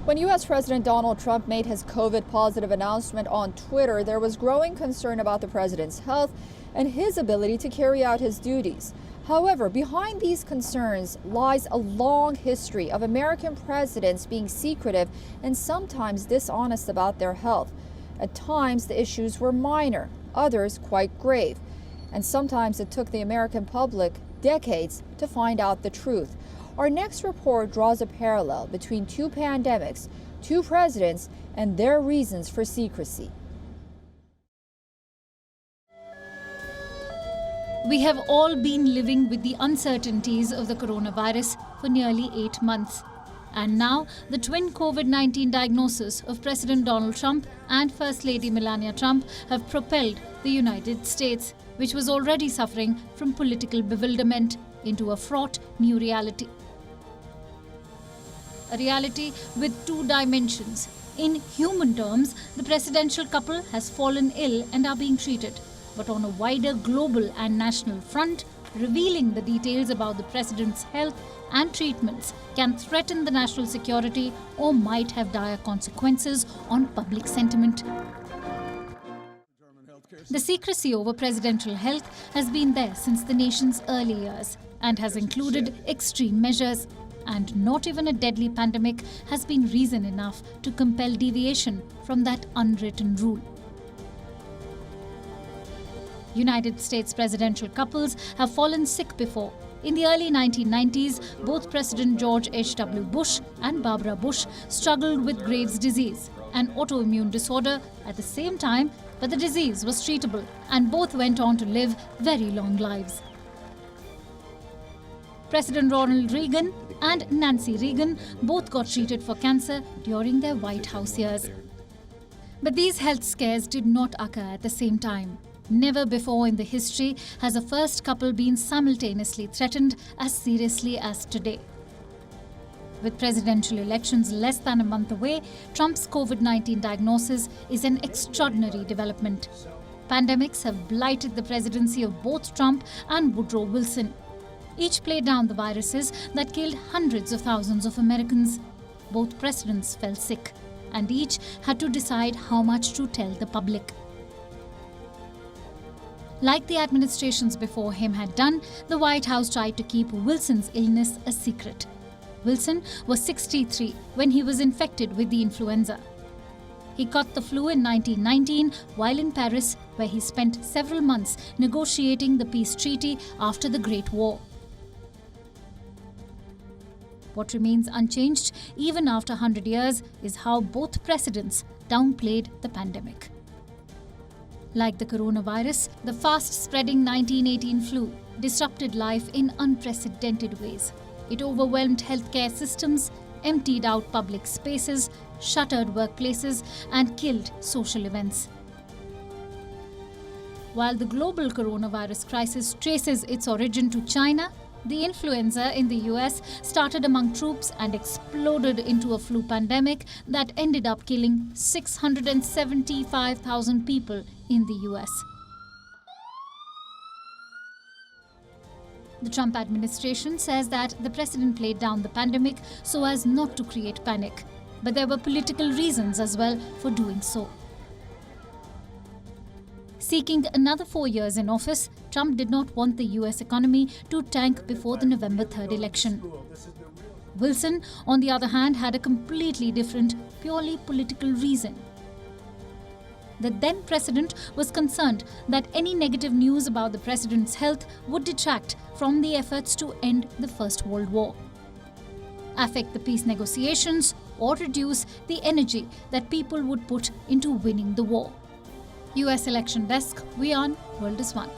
When U.S. President Donald Trump made his COVID-positive announcement on Twitter, there was growing concern about the president's health and his ability to carry out his duties. However, behind these concerns lies a long history of American presidents being secretive and sometimes dishonest about their health. At times, the issues were minor, others quite grave. And sometimes it took the American public decades to find out the truth. Our next report draws a parallel between two pandemics, two presidents, and their reasons for secrecy. We have all been living with the uncertainties of the coronavirus for nearly 8 months. And now, the twin COVID-19 diagnosis of President Donald Trump and First Lady Melania Trump have propelled the United States, which was already suffering from political bewilderment, into a fraught new reality. A reality with two dimensions. In human terms, the presidential couple has fallen ill and are being treated. But on a wider global and national front, revealing the details about the president's health and treatments can threaten the national security or might have dire consequences on public sentiment. The secrecy over presidential health has been there since the nation's early years and has included extreme measures. And not even a deadly pandemic has been reason enough to compel deviation from that unwritten rule. United States presidential couples have fallen sick before. In the early 1990s, both President George H.W. Bush and Barbara Bush struggled with Graves' disease, an autoimmune disorder, at the same time, but the disease was treatable, and both went on to live very long lives. President Ronald Reagan and Nancy Reagan both got treated for cancer during their White House years. But these health scares did not occur at the same time. Never before in the history has a first couple been simultaneously threatened as seriously as today. With presidential elections less than a month away, Trump's COVID-19 diagnosis is an extraordinary development. Pandemics have blighted the presidency of both Trump and Woodrow Wilson. Each played down the viruses that killed hundreds of thousands of Americans. Both presidents fell sick, and each had to decide how much to tell the public. Like the administrations before him had done, the White House tried to keep Wilson's illness a secret. Wilson was 63 when he was infected with the influenza. He caught the flu in 1919 while in Paris, where he spent several months negotiating the peace treaty after the Great War. What remains unchanged even after 100 years is how both presidents downplayed the pandemic. Like the coronavirus, the fast-spreading 1918 flu disrupted life in unprecedented ways. It overwhelmed healthcare systems, emptied out public spaces, shuttered workplaces, and killed social events. While the global coronavirus crisis traces its origin to China, the influenza in the US started among troops and exploded into a flu pandemic that ended up killing 675,000 people in the US. The Trump administration says that the president played down the pandemic so as not to create panic, but there were political reasons as well for doing so. Seeking another 4 years in office, Trump did not want the US economy to tank before the November 3rd election. Wilson, on the other hand, had a completely different, purely political reason. The then president was concerned that any negative news about the president's health would detract from the efforts to end the First World War, affect the peace negotiations, or reduce the energy that people would put into winning the war. US Election Desk, WION World is One.